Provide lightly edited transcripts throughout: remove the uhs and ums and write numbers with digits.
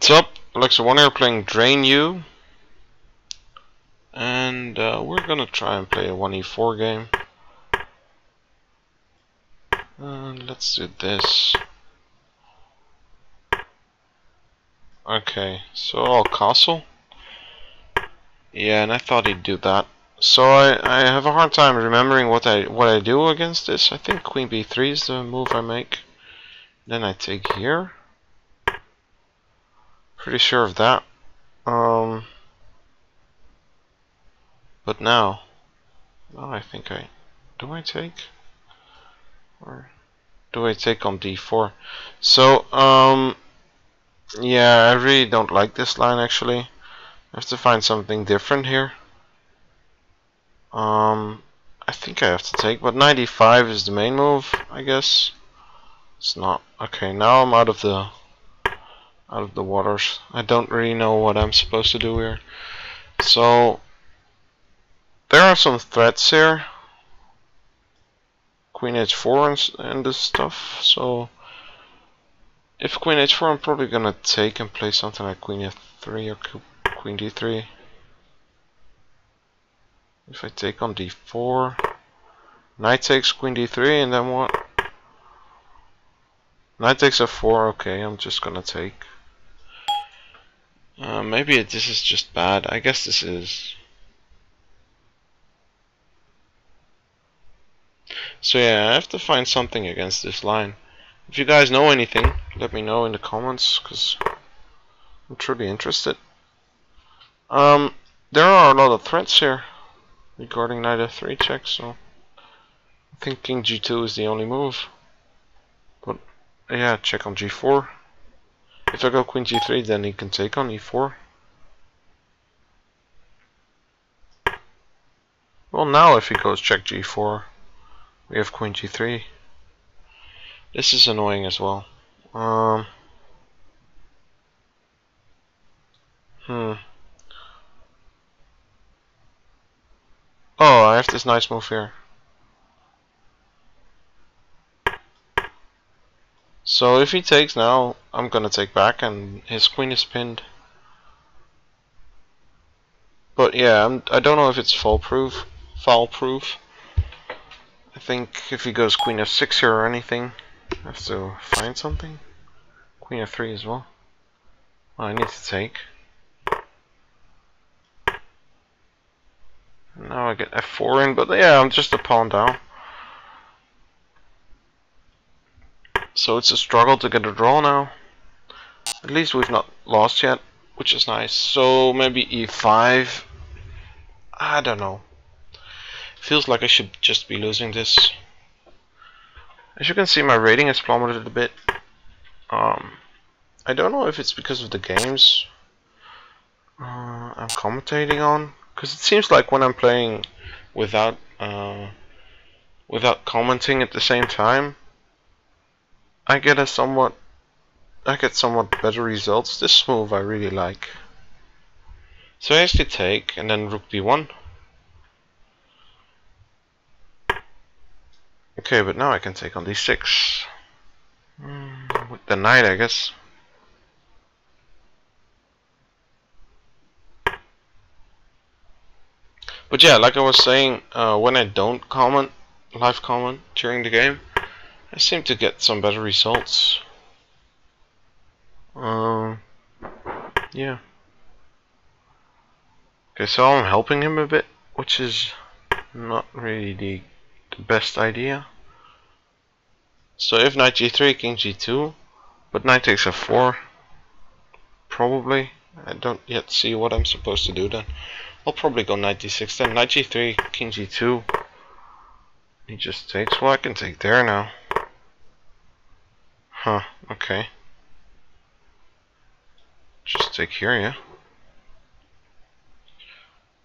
What's up? alexy1 here playing DrainYou, and we're gonna try and play a 1e4 game. Let's do this. Okay, so I'll castle. Yeah, and I thought he'd do that. So I have a hard time remembering what I do against this. I think Queen b3 is the move I make. Then I take here. Pretty sure of that. But now I think do I take, or do I take on d4? So yeah, I really don't like this line actually. I have to find something different here. I think I have to take, but 95 is the main move, I guess. It's not. Okay, now I'm out of the waters. I don't really know what I'm supposed to do here. So there are some threats here. Queen h4 and this stuff. So if Queen h4, I'm probably gonna take and play something like Queen f3 or Queen d3. If I take on d4, knight takes Queen d3, and then what? Knight takes f4. Okay, I'm just gonna take. Maybe this is just bad. I guess this is. So yeah, I have to find something against this line. If you guys know anything, let me know in the comments, because I'm truly interested. There are a lot of threats here regarding knight f3 check, so I think king g2 is the only move. But yeah, check on g4. If I go queen g3, then he can take on e4. Well, now if he goes check g4, we have queen g3. This is annoying as well. Oh, I have this nice move here. So if he takes now, I'm gonna take back and his queen is pinned. But yeah, I don't know if it's foul-proof. I think if he goes queen f6 here or anything, I have to find something. Queen f3 as well. Oh, I need to take. Now I get f4 in, but yeah, I'm just a pawn down. So it's a struggle to get a draw now. At least we've not lost yet, which is nice. So maybe e5. I don't know. Feels like I should just be losing this. As you can see, my rating has plummeted a bit. I don't know if it's because of the games I'm commentating on, because it seems like when I'm playing without commenting at the same time, I get somewhat better results. This move I really like. So I actually take, and then rook b1. Okay, but now I can take on d6 with the knight, I guess. But yeah, like I was saying, when I don't live comment during the game, I seem to get some better results. Yeah. Okay, so I'm helping him a bit, which is not really the best idea. So if knight g3, king g2, but knight takes f4, probably. I don't yet see what I'm supposed to do then. I'll probably go knight d6 then. Knight g3, king g2. He just takes. Well, I can take there now. Huh, okay. Just take here, yeah.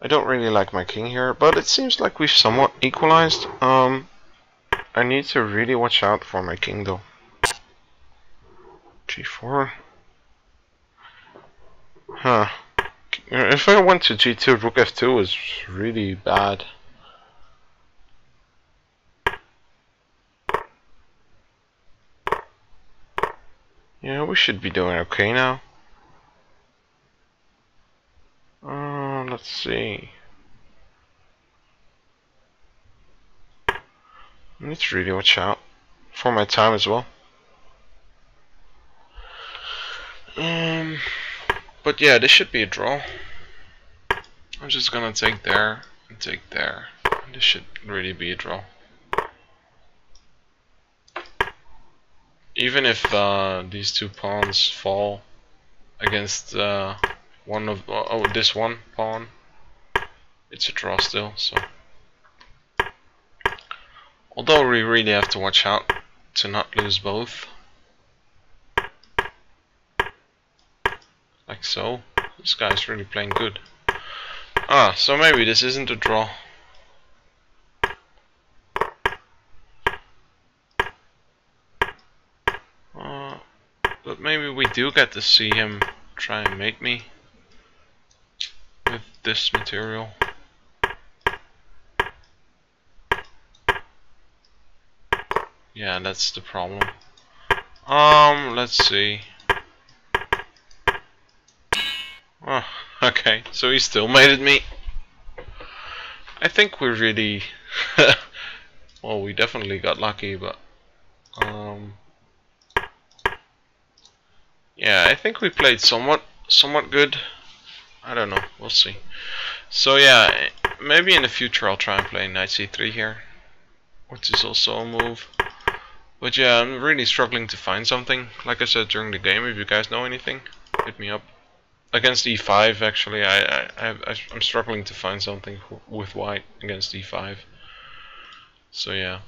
I don't really like my king here, but it seems like we've somewhat equalized. I need to really watch out for my king though. g4. Huh. If I went to g2, rook f2 is really bad. Yeah, we should be doing okay now. Let's see. I need to really watch out for my time as well. But yeah, this should be a draw. I'm just gonna take there and take there. This should really be a draw. Even if these two pawns fall against one of this one pawn, it's a draw still. So, although we really have to watch out to not lose both, like so. This guy's really playing good. So maybe this isn't a draw. But maybe we do get to see him try and mate me with this material. Yeah, that's the problem. Let's see. Oh, okay, so he still mated me. I think we really well, we definitely got lucky, but yeah, I think we played somewhat good. I don't know, we'll see. So yeah, maybe in the future I'll try and play knight c3 here, which is also a move. But yeah, I'm really struggling to find something. Like I said during the game, if you guys know anything, hit me up. Against e5, actually, I'm struggling to find something with white against e5. So yeah.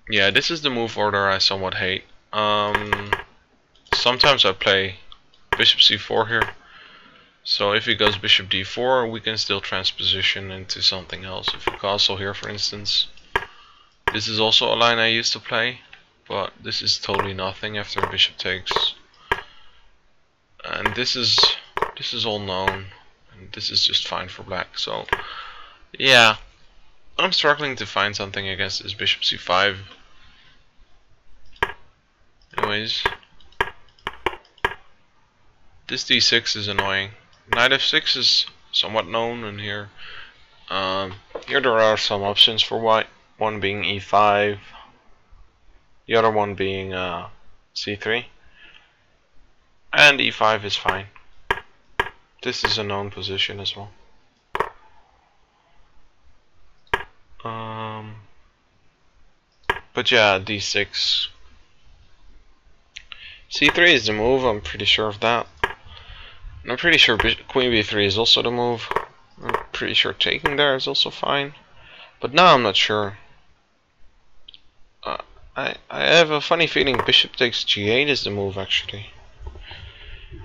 Yeah, this is the move order I somewhat hate. Sometimes I play bishop c4 here. So if he goes bishop d4, we can still transposition into something else. If we castle here, for instance. This is also a line I used to play, but this is totally nothing after bishop takes. And this is all known, and this is just fine for black. So yeah, I'm struggling to find something against this bishop c5. Anyways, this d6 is annoying. Knight f6 is somewhat known, and here there are some options for white. One being e5, the other one being c3, and e5 is fine. This is a known position as well. But yeah, d6. c3 is the move, I'm pretty sure of that. And I'm pretty sure queen b3 is also the move. I'm pretty sure taking there is also fine. But now I'm not sure. I have a funny feeling bishop takes g8 is the move actually.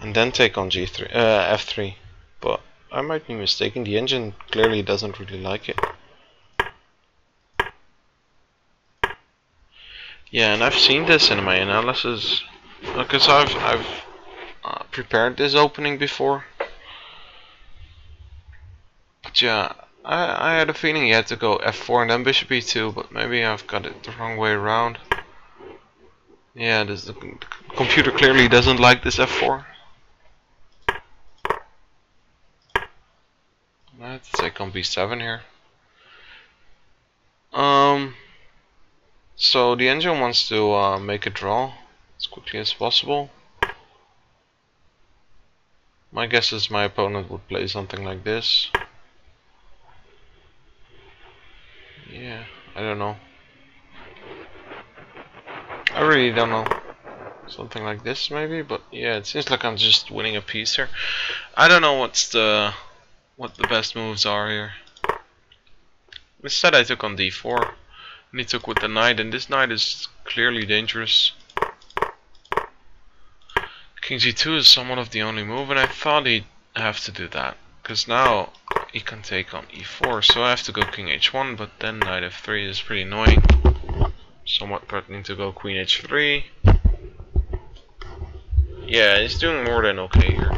And then take on g3, f3. But I might be mistaken, the engine clearly doesn't really like it. Yeah, and I've seen this in my analysis, because I've prepared this opening before. But yeah, I had a feeling he had to go f4 and then bishop e2, but maybe I've got it the wrong way around. Yeah, the computer clearly doesn't like this f4. I have to take on b7 here. So the engine wants to make a draw as quickly as possible. My guess is my opponent would play something like this. Yeah, I don't know. I really don't know. Something like this maybe, but yeah, it seems like I'm just winning a piece here. I don't know what the best moves are here. Instead I took on d4 and he took with the knight, and this knight is clearly dangerous. King g2 is somewhat of the only move, and I thought he'd have to do that, because now he can take on e4, so I have to go king h1, but then knight f3 is pretty annoying. Somewhat threatening to go queen h3. Yeah, he's doing more than okay here.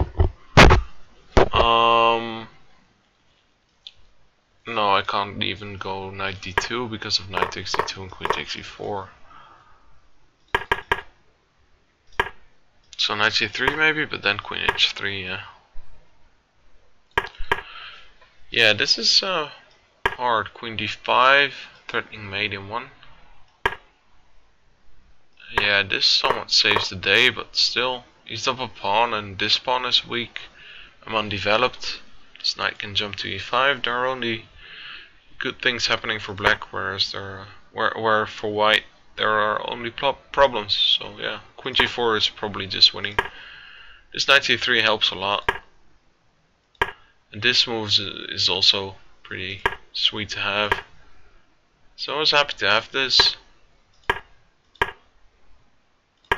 No, I can't even go knight d2 because of knight takes d2 and queen takes e4. So knight c3 maybe, but then queen h3, yeah. Yeah, this is hard. Queen d5, threatening mate in 1. Yeah, this somewhat saves the day, but still, he's up a pawn and this pawn is weak. I'm undeveloped. This knight can jump to e5. There are only good things happening for black, whereas where for white there are only problems. So yeah, queen g4 is probably just winning. This knight c3 helps a lot, and this move is also pretty sweet to have. So I was happy to have this.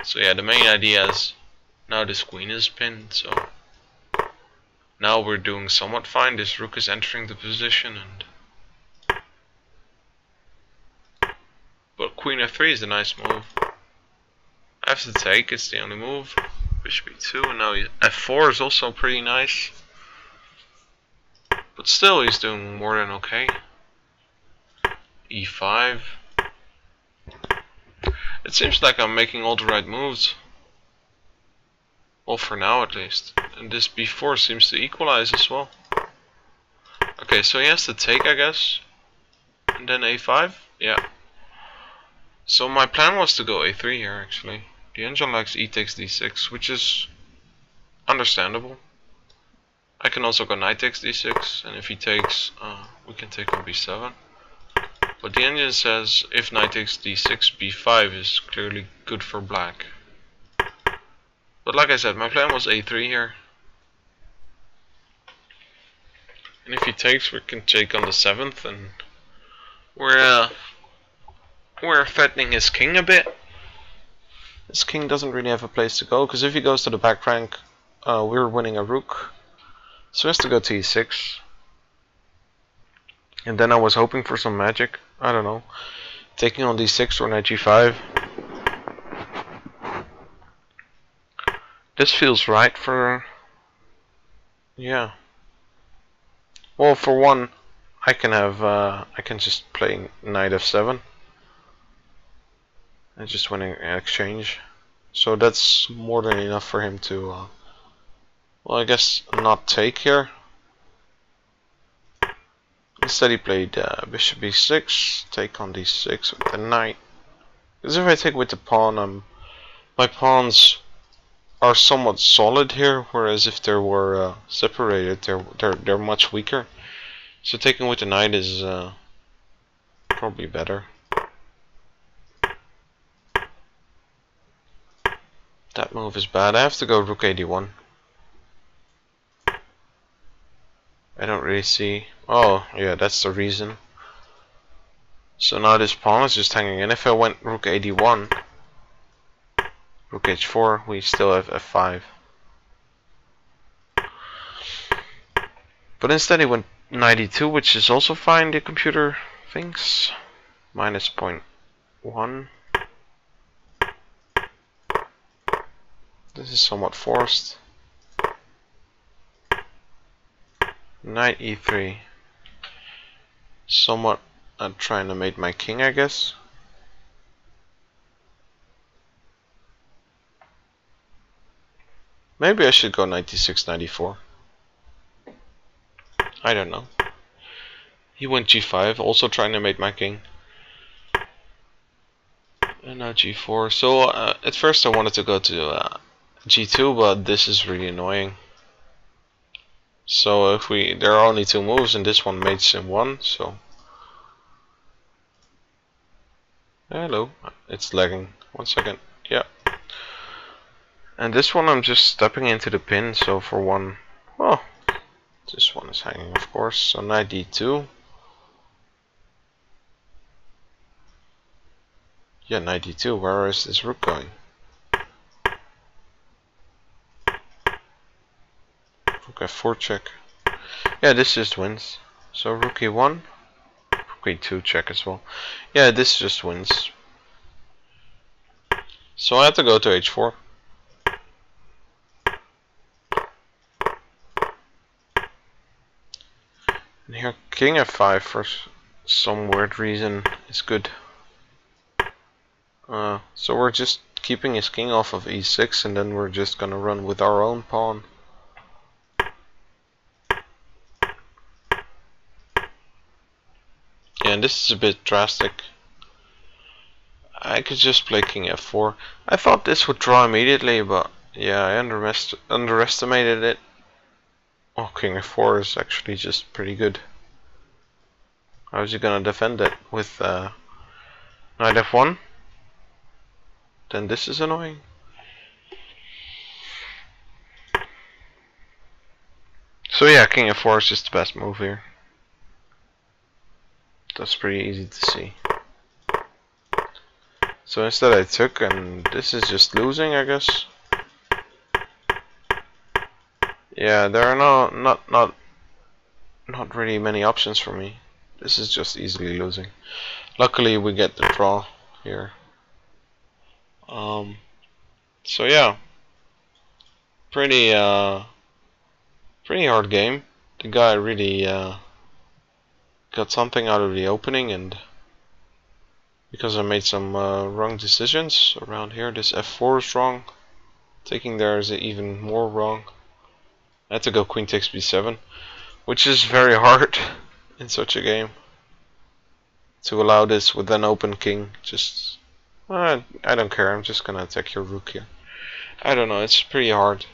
So yeah, the main idea is now this queen is pinned, so now we're doing somewhat fine. This rook is entering the position, but queen f3 is a nice move. I have to take, it's the only move. Bishop e2, and now f4 is also pretty nice. But still, he's doing more than okay. e5. It seems like I'm making all the right moves. Well, for now at least. And this b4 seems to equalize as well. Okay, so he has to take, I guess. And then a5? Yeah. So my plan was to go a3 here, actually. The engine likes e takes d6, which is understandable. I can also go knight takes d6, and if he takes, we can take on b7. But the engine says if knight takes d6, b5 is clearly good for black. But like I said, my plan was a3 here. And if he takes, we can take on the 7th, and we're threatening his king a bit. His king doesn't really have a place to go, because if he goes to the back rank, we're winning a rook. So he has to go to e6. And then I was hoping for some magic. I don't know. Taking on d6 or knight g5. This feels right for... yeah. Well, for one, I can have... I can just play knight f7. And just win an exchange. So that's more than enough for him to... well, I guess not take here. Instead he played bishop b6, take on d6 with the knight. Because if I take with the pawn, my pawns are somewhat solid here, whereas if they were separated, they're much weaker. So taking with the knight is probably better. That move is bad. I have to go rook a1. I don't really see... oh, yeah, that's the reason. So now this pawn is just hanging in. If I went rook a1, rook h4, we still have f5. But instead he went knight e2, which is also fine, the computer thinks. Minus 0.1. This is somewhat forced. Knight e3. Somewhat trying to mate my king, I guess. Maybe I should go knight d6, knight e4. I don't know. He went g5, also trying to mate my king. And now g4. So at first I wanted to go to g2, but this is really annoying. So if there are only 2 moves, and this one mates in 1, so... hello, it's lagging. 1 second, yeah. And this one I'm just stepping into the pin, so for one... well, this one is hanging, of course. So knight d2. Yeah, knight d2, where is this rook going? Rook f4 check. Yeah, this just wins. So rook e1, rook e2 check as well. Yeah, this just wins. So I have to go to h4. And here king f5 for some weird reason is good. So we're just keeping his king off of e6, and then we're just gonna run with our own pawn. Yeah, and this is a bit drastic. I could just play king f4. I thought this would draw immediately, but yeah, I underestimated it. Oh, king f4 is actually just pretty good. How is he gonna defend it with knight f1? Then this is annoying. So yeah, king f4 is just the best move here. That's pretty easy to see. So instead I took, and this is just losing, I guess. Yeah, there are not really many options for me. This is just easily losing. Luckily we get the draw here. So yeah, pretty hard game. The guy really got something out of the opening, and because I made some wrong decisions around here, this f4 is wrong. Taking there is even more wrong. I had to go queen takes b7, which is very hard in such a game to allow this with an open king. Just I don't care. I'm just gonna attack your rook here. I don't know. It's pretty hard.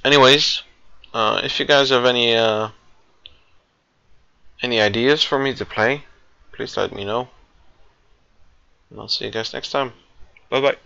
Anyways, if you guys have any ideas for me to play, please let me know. And I'll see you guys next time. Bye bye.